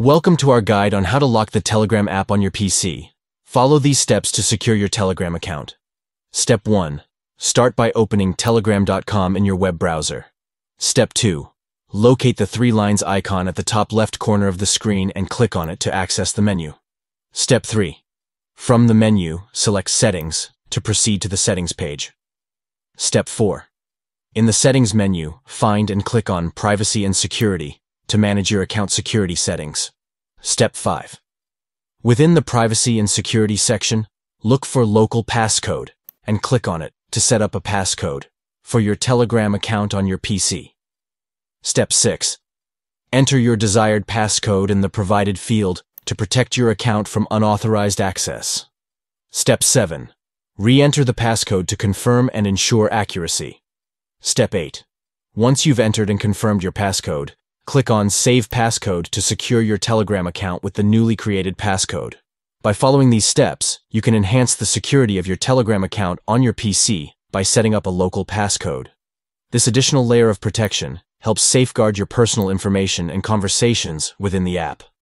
Welcome to our guide on how to lock the Telegram app on your PC. Follow these steps to secure your Telegram account. Step 1. Start by opening telegram.com in your web browser. Step 2. Locate the three lines icon at the top left corner of the screen and click on it to access the menu. Step 3. From the menu, select Settings to proceed to the Settings page. Step 4. In the Settings menu, find and click on Privacy and Security to manage your account security settings. Step 5. Within the Privacy and Security section, look for Local Passcode and click on it to set up a passcode for your Telegram account on your PC. Step 6. Enter your desired passcode in the provided field to protect your account from unauthorized access. Step 7. Re-enter the passcode to confirm and ensure accuracy. Step 8. Once you've entered and confirmed your passcode, click on Save Passcode to secure your Telegram account with the newly created passcode. By following these steps, you can enhance the security of your Telegram account on your PC by setting up a local passcode. This additional layer of protection helps safeguard your personal information and conversations within the app.